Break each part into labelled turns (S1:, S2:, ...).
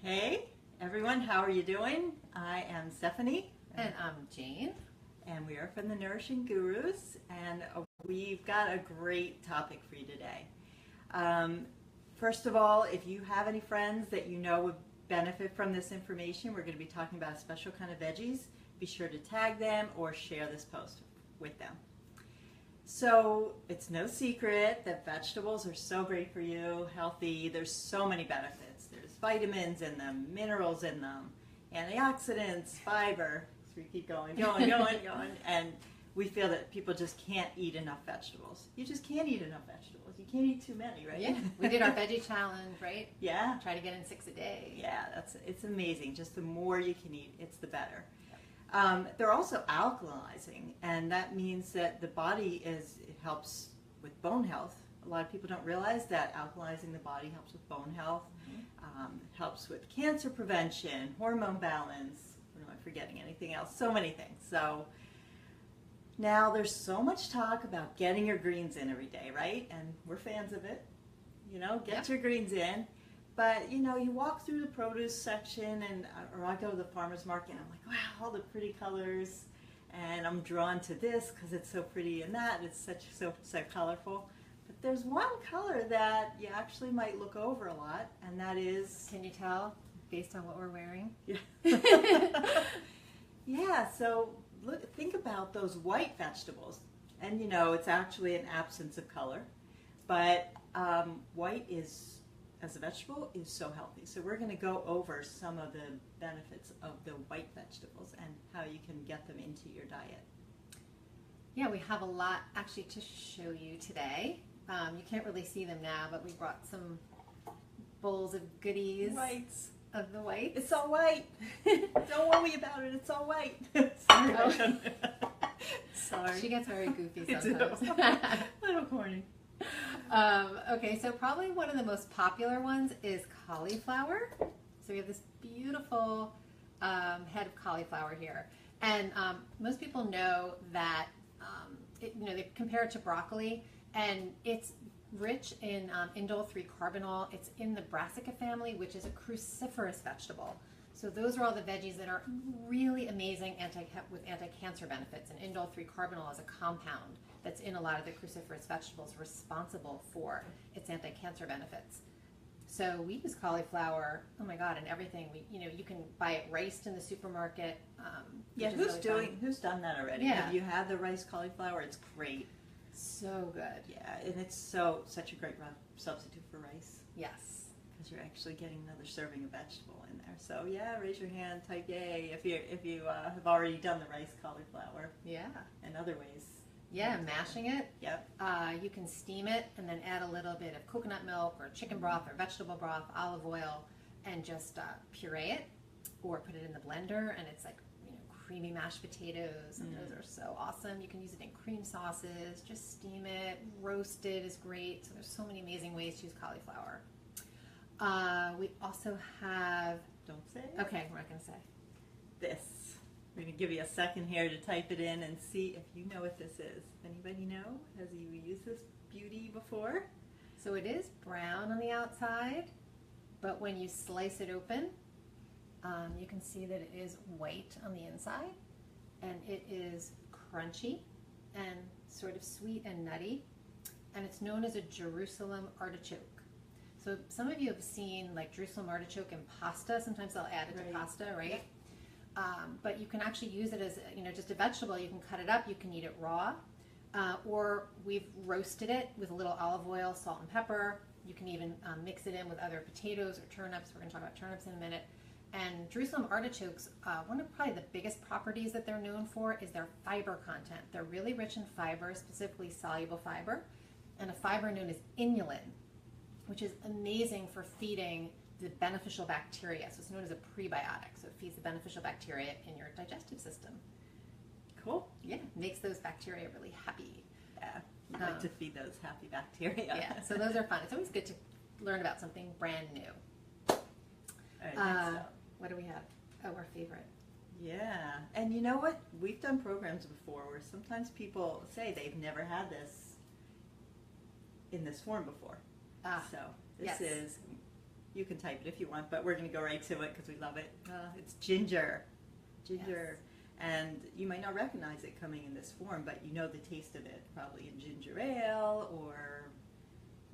S1: Hey everyone, how are you doing? I am Stephanie.
S2: And I'm Jane.
S1: And we are from the Nourishing Gurus, and we've got a great topic for you today. First of all, if you have any friends that you know would benefit from this information, we're going to be talking about a special kind of veggies. Be sure to tag them or share this post with them. So it's no secret that vegetables are so great for you, healthy. There's so many benefits. There's vitamins in them, minerals in them, antioxidants, fiber. So we keep going, and we feel that people just can't eat enough vegetables. You just can't eat enough vegetables. You can't eat too many, right?
S2: Yeah, we did our veggie challenge, right?
S1: Yeah.
S2: Try to get in 6 a day.
S1: Yeah, it's amazing. Just the more you can eat, it's the better. They're also alkalizing, and that means that the body it helps with bone health. A lot of people don't realize that alkalizing the body helps with bone health, helps with cancer prevention, hormone balance. Am I forgetting anything else? So many things. So now there's so much talk about getting your greens in every day, right? And we're fans of it. You know, get your greens in. But, you know, you walk through the produce section, or I go to the farmer's market, and I'm like, wow, all the pretty colors, and I'm drawn to this because it's so pretty, and that, it's so colorful. But there's one color that you actually might look over a lot, and that is...
S2: Can you tell based on what we're wearing?
S1: Yeah. Yeah, so think about those white vegetables. And, you know, it's actually an absence of color, but white is... as a vegetable is so healthy. So we're going to go over some of the benefits of the white vegetables and how you can get them into your diet.
S2: Yeah, we have a lot actually to show you today. You can't really see them now, but we brought some bowls of goodies.
S1: Whites.
S2: Of the whites.
S1: It's all white. Don't worry about it. It's all white. Sorry.
S2: Oh.
S1: Sorry.
S2: She gets very goofy sometimes.
S1: A little corny.
S2: Okay, so probably one of the most popular ones is cauliflower. So we have this beautiful head of cauliflower here, and most people know that they compare it to broccoli, and it's rich in indole-3-carbinol. It's in the brassica family, which is a cruciferous vegetable. So those are all the veggies that are really amazing with anti-cancer benefits, and indole-3-carbinol is a compound that's in a lot of the cruciferous vegetables responsible for its anti-cancer benefits. So we use cauliflower, oh my God, in everything. You can buy it riced in the supermarket.
S1: Yeah, who's done that already?
S2: Yeah.
S1: Have you had the riced cauliflower? It's great.
S2: So good.
S1: Yeah, and it's such a great substitute for rice.
S2: Yes.
S1: Because you're actually getting another serving of vegetable in there. So yeah, raise your hand, type yay if you have already done the riced cauliflower.
S2: Yeah.
S1: In other ways.
S2: Yeah, mashing it.
S1: Yep.
S2: You can steam it and then add a little bit of coconut milk or chicken broth or vegetable broth, olive oil, and just puree it, or put it in the blender, and it's like creamy mashed potatoes, and those are so awesome. You can use it in cream sauces. Just steam it. Roast it is great. So there's so many amazing ways to use cauliflower. We also have...
S1: Don't say it.
S2: Okay, we're not going to say.
S1: This. We're going to give you a second here to type it in and see if you know what this is. Anybody know? Has you used this beauty before?
S2: So it is brown on the outside, but when you slice it open, you can see that it is white on the inside, and it is crunchy and sort of sweet and nutty, and it's known as a Jerusalem artichoke. So some of you have seen like Jerusalem artichoke in pasta. Sometimes they'll add it to pasta, right? Yep. But you can actually use it as just a vegetable. You can cut it up, you can eat it raw, or we've roasted it with a little olive oil, salt and pepper. You can even mix it in with other potatoes or turnips. We're going to talk about turnips in a minute. And Jerusalem artichokes, one of probably the biggest properties that they're known for is their fiber content. They're really rich in fiber, specifically soluble fiber, and a fiber known as inulin, which is amazing for feeding the beneficial bacteria. So it's known as a prebiotic. So it feeds the beneficial bacteria in your digestive system.
S1: Cool.
S2: Yeah, makes those bacteria really happy.
S1: Yeah, we like to feed those happy bacteria.
S2: Yeah, so those are fun. It's always good to learn about something brand new.
S1: All right, next up.
S2: What do we have? Oh, our favorite.
S1: Yeah, and you know what? We've done programs before where sometimes people say they've never had this in this form before. So this is you can type it if you want, but we're going to go right to it because we love it. It's ginger. Ginger. Yes. And you might not recognize it coming in this form, but you know the taste of it probably in ginger ale, or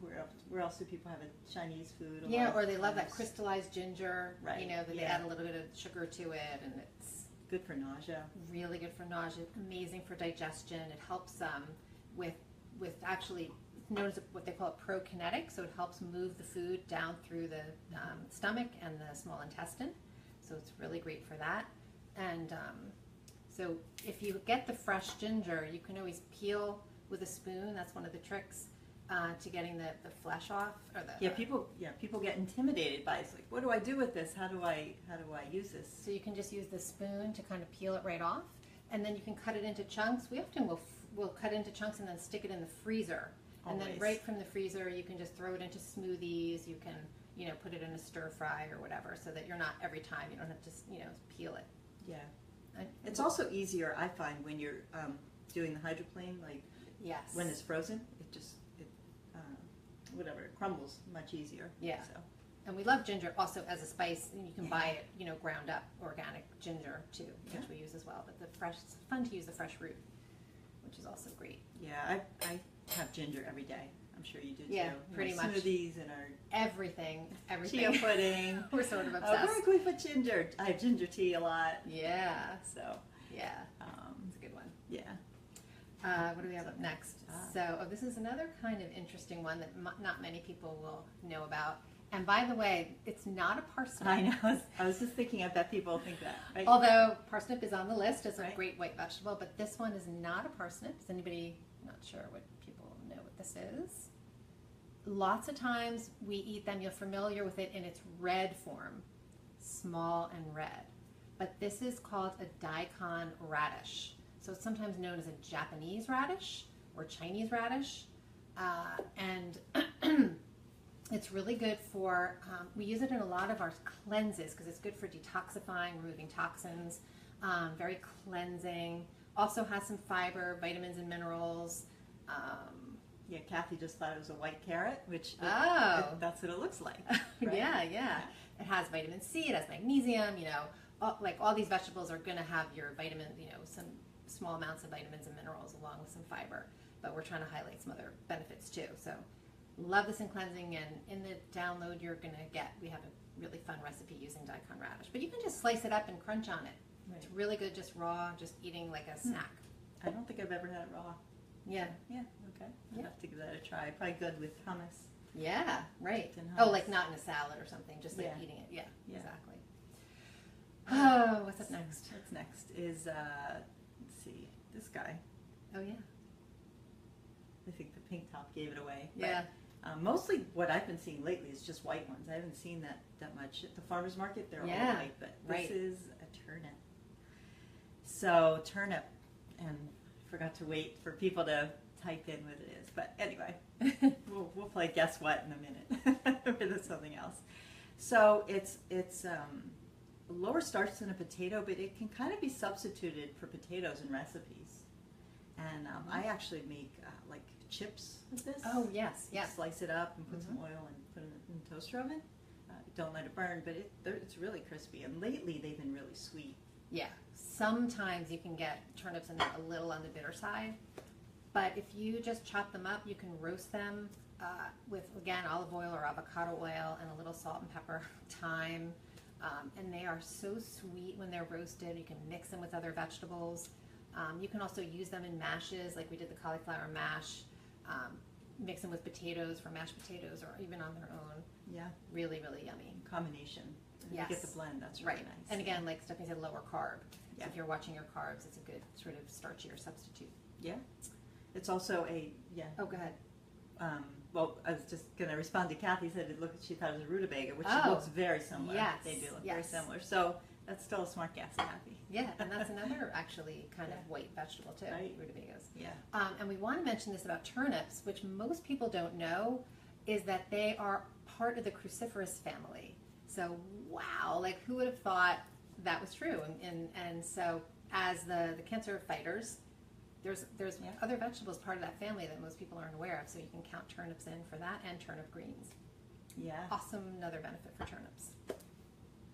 S1: where else do people have it? Chinese food?
S2: Yeah, or they love that crystallized ginger,
S1: right.
S2: You know, that they add a little bit of sugar to it, and it's
S1: good for nausea.
S2: Really good for nausea, amazing for digestion. It helps with actually, it's known as what they call it prokinetic, so it helps move the food down through the stomach and the small intestine, so it's really great for that. And so if you get the fresh ginger, you can always peel with a spoon. That's one of the tricks to getting the flesh off. Or the,
S1: people get intimidated by it. It's like, what do I do with this? How do I use this?
S2: So you can just use the spoon to kind of peel it right off, and then you can cut it into chunks. We often will cut it into chunks and then stick it in the freezer.
S1: Always.
S2: And then right from the freezer, you can just throw it into smoothies. You can, put it in a stir fry or whatever, so that you're not every time, you don't have to, peel it.
S1: Yeah. It's also easier, I find, when you're doing the hydroplane, like
S2: yes.
S1: when it's frozen, it crumbles much easier.
S2: Yeah.
S1: So.
S2: And we love ginger also as a spice, and you can buy it, ground up organic ginger too, which we use as well. But it's fun to use the fresh root, which is also great.
S1: Yeah, I have ginger every day. I'm sure you do too.
S2: Yeah, pretty much.
S1: Smoothies and our
S2: everything.
S1: Chia pudding.
S2: We're sort of obsessed.
S1: Where can we put ginger? I have ginger tea a lot.
S2: Yeah.
S1: So.
S2: Yeah. It's a good one.
S1: Yeah.
S2: What do we have up next? So this is another kind of interesting one that not many people will know about. And by the way, it's not a parsnip.
S1: I know. I was just thinking, I bet people think that. Right?
S2: Although parsnip is on the list as a great white vegetable, but this one is not a parsnip. Is anybody not sure what people know what this is? Lots of times we eat them. You're familiar with it in its red form, small and red. But this is called a daikon radish. So it's sometimes known as a Japanese radish or Chinese radish. And it's really good for, we use it in a lot of our cleanses because it's good for detoxifying, removing toxins, very cleansing. Also has some fiber, vitamins and minerals.
S1: Yeah, Kathy just thought it was a white carrot, which that's what it looks like. Right?
S2: Yeah. It has vitamin C, it has magnesium, like all these vegetables are going to have your vitamin, some small amounts of vitamins and minerals along with some fiber, but we're trying to highlight some other benefits too. So love this in cleansing, and in the download you're going to get, we have a really fun recipe using daikon radish, but you can just slice it up and crunch on it. Right. It's really good just raw, just eating like a snack.
S1: I don't think I've ever had it raw.
S2: Yeah.
S1: Okay. I'll have to give that a try. Probably good with hummus.
S2: Yeah, right. Oh, like not in a salad or something, just like eating it. Yeah, exactly. Oh, what's up next?
S1: What's next is, let's see, this guy.
S2: Oh, yeah.
S1: I think the pink top gave it away.
S2: Yeah.
S1: But, mostly what I've been seeing lately is just white ones. I haven't seen that much at the farmer's market. They're all white, but this is a turnip. So turnip, and I forgot to wait for people to type in what it is. But anyway, we'll play guess what in a minute. Or there's something else. So it's lower starch than a potato, but it can kind of be substituted for potatoes in recipes. And I actually make like chips with this.
S2: Oh, yes.
S1: Slice it up and put some oil and put it in the toaster oven. Don't let it burn, but it's really crispy. And lately they've been really sweet.
S2: Yeah. Sometimes you can get turnips and they're a little on the bitter side. But if you just chop them up, you can roast them with, again, olive oil or avocado oil and a little salt and pepper, thyme. And they are so sweet when they're roasted. You can mix them with other vegetables. You can also use them in mashes, like we did the cauliflower mash. Mix them with potatoes for mashed potatoes or even on their own.
S1: Yeah.
S2: Really, really yummy.
S1: Combination.
S2: Yes.
S1: You get the blend. That's really nice.
S2: And again, like Stephanie said, lower carb.
S1: Yeah.
S2: So if you're watching your carbs, it's a good sort of starchier substitute.
S1: Yeah. It's also
S2: Oh, go ahead.
S1: Well, I was just going to respond to Kathy. Said she thought it was a rutabaga, which looks very similar.
S2: Yes.
S1: They do look very similar. So that's still a smart guess, Kathy.
S2: Yeah, and that's another actually kind of white vegetable too, rutabagas.
S1: Yeah.
S2: And we want to mention this about turnips, which most people don't know, is that they are part of the cruciferous family. So wow, like who would have thought that was true? And so as the cancer fighters, there's other vegetables part of that family that most people aren't aware of. So you can count turnips in for that, and turnip greens.
S1: Yeah.
S2: Awesome, another benefit for turnips.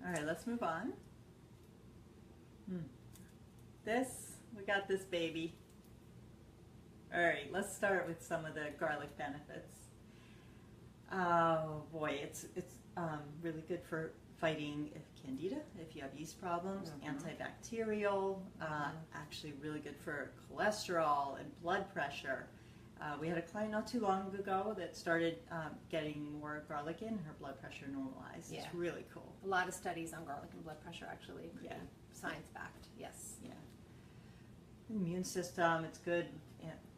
S1: All right, let's move on. We got this baby. All right, let's start with some of the garlic benefits. Oh boy, it's really good for fighting candida if you have yeast problems, antibacterial, actually really good for cholesterol and blood pressure. We had a client not too long ago that started getting more garlic in, her blood pressure normalized.
S2: Yeah.
S1: It's really cool.
S2: A lot of studies on garlic and blood pressure, actually.
S1: Yeah.
S2: Science-backed, yes.
S1: Yeah. Immune system, it's good.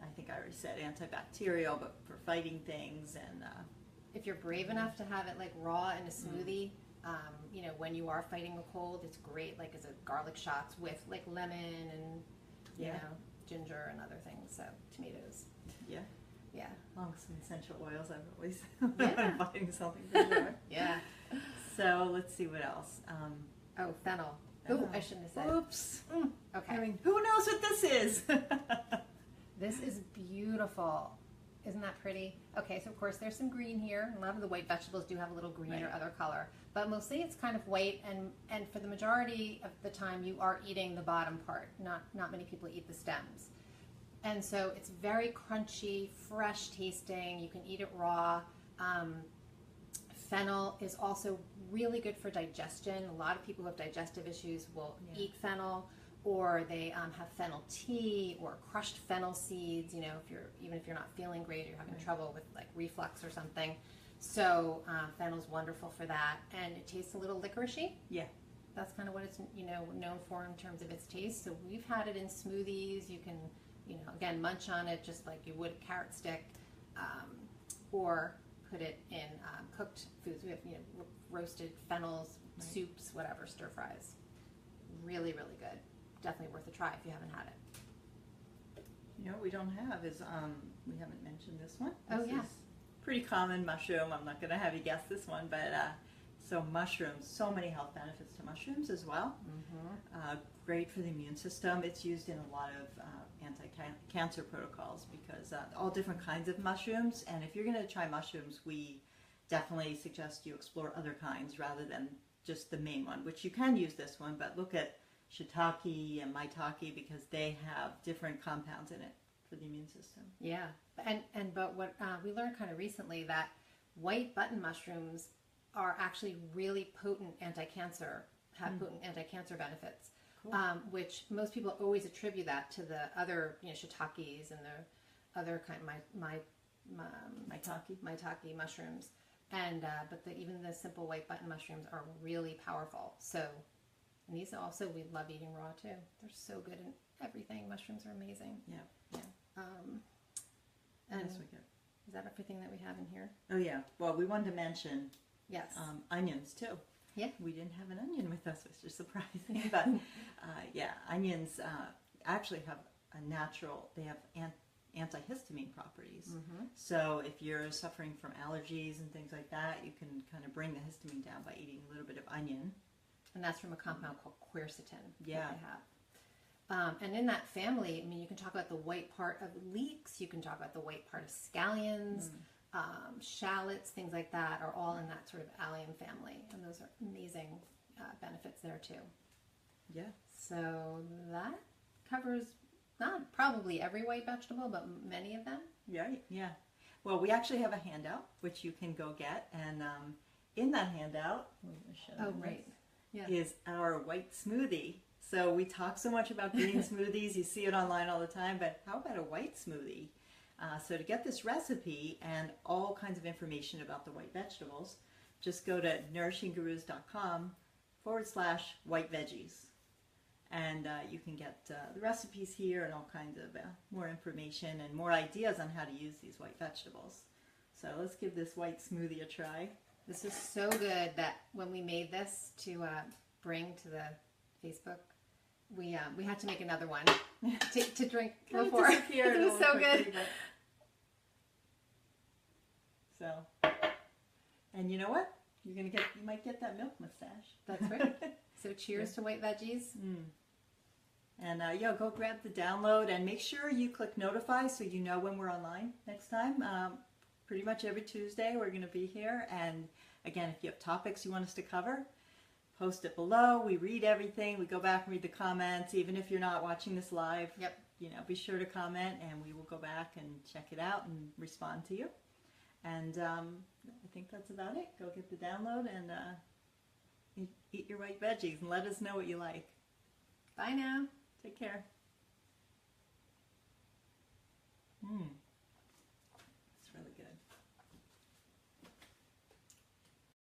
S1: I think I already said antibacterial, but for fighting things. And
S2: if you're brave enough to have it like raw in a smoothie, you know, when you are fighting a cold, it's great, like as a garlic shots with like lemon and you know, ginger and other things. So tomatoes.
S1: Yeah.
S2: Yeah.
S1: Along with some essential oils, I've always
S2: Yeah.
S1: fighting something for sure.
S2: Yeah.
S1: So let's see what else.
S2: Oh, fennel. Oh, I shouldn't have said.
S1: Oops.
S2: Okay.
S1: I mean, who knows what this is?
S2: This is beautiful. Isn't that pretty? Okay, so of course there's some green here. A lot of the white vegetables do have a little green or other color, but mostly it's kind of white, and for the majority of the time you are eating the bottom part. Not many people eat the stems. And so it's very crunchy, fresh tasting. You can eat it raw. Fennel is also really good for digestion. A lot of people who have digestive issues will eat fennel, or they have fennel tea or crushed fennel seeds. You know, even if you're not feeling great, or you're having trouble with like reflux or something. So fennel's wonderful for that, and it tastes a little licoricey.
S1: Yeah.
S2: That's kind of what it's known for in terms of its taste. So we've had it in smoothies. You can again munch on it just like you would a carrot stick, or put it in cooked foods. We have roasted fennels, soups, whatever, stir fries. Really, really good. Definitely worth a try if you haven't had it.
S1: You know what we don't have is we haven't mentioned this one.
S2: Oh,
S1: This
S2: yeah.
S1: is pretty common mushroom. I'm not going to have you guess this one, but so mushrooms, so many health benefits to mushrooms as well. Great for the immune system. It's used in a lot of anti-cancer protocols because all different kinds of mushrooms. And if you're going to try mushrooms, we definitely suggest you explore other kinds rather than just the main one, which you can use this one, but look at shiitake and maitake because they have different compounds in it for the immune system.
S2: Yeah, but what we learned kind of recently that white button mushrooms are actually really potent anti-cancer, have potent anti-cancer benefits,
S1: Cool.
S2: Which most people always attribute that to the other shiitakes and the other kind maitake mushrooms, and but even the simple white button mushrooms are really powerful. So. And these also, we love eating raw too. They're so good in everything. Mushrooms are amazing.
S1: Yeah.
S2: And
S1: Yes, we get.
S2: is that everything that we have in here?
S1: Oh yeah. Well, we wanted to mention
S2: Yes.
S1: onions too.
S2: Yeah.
S1: We didn't have an onion with us, which is surprising. But yeah, onions actually have they have antihistamine properties. So if you're suffering from allergies and things like that, you can kind of bring the histamine down by eating a little bit of onion.
S2: And that's from a compound called quercetin.
S1: Yeah.
S2: That they have. And in that family, I mean, you can talk about the white part of leeks. You can talk about the white part of scallions, shallots, things like that are all in that sort of allium family. And those are amazing benefits there too.
S1: Yeah.
S2: So that covers not probably every white vegetable, but many of them.
S1: Right. Yeah. Well, we actually have a handout which you can go get, and in that handout, is our white smoothie. So we talk so much about green smoothies, you see it online all the time, but how about a white smoothie? So to get this recipe and all kinds of information about the white vegetables, just go to nourishinggurus.com/white veggies. And you can get the recipes here and all kinds of more information and more ideas on how to use these white vegetables. So let's give this white smoothie a try.
S2: This is so good that when we made this to bring to the Facebook, we had to make another one to drink before. It was so good.
S1: So, and you know what? You might get that milk mustache.
S2: That's right. So cheers to white veggies.
S1: And go grab the download and make sure you click notify so you know when we're online next time. pretty much every Tuesday we're going to be here. And again, if you have topics you want us to cover, post it below. We read everything. We go back and read the comments. Even if you're not watching this live,
S2: Yep.
S1: you know, be sure to comment and we will go back and check it out and respond to you. And I think that's about it. Go get the download and eat your white veggies and let us know what you like.
S2: Bye now.
S1: Take care.